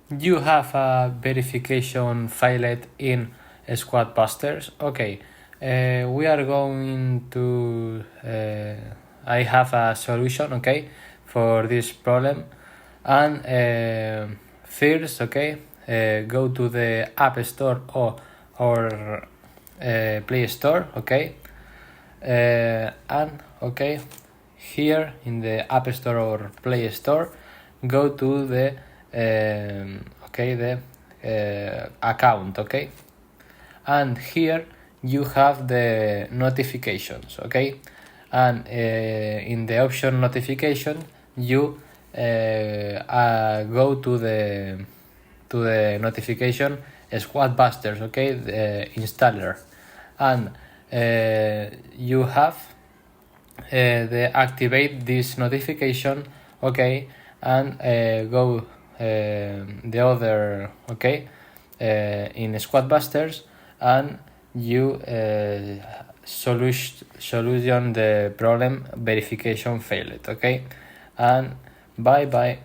you have a verification failed in Squadbusters. Okay, we are going to I have a solution, okay, for this problem. And first, okay, go to the App Store or Play Store, okay, and okay, here in the App Store or Play Store, go to the account, okay, and here you have the notifications, okay, and in the option notification you go to the notification Squadbusters, okay, the installer, and you have the activate this notification, okay, and go the other, okay, in Squadbusters, and you solution the problem verification failed, okay, and bye bye.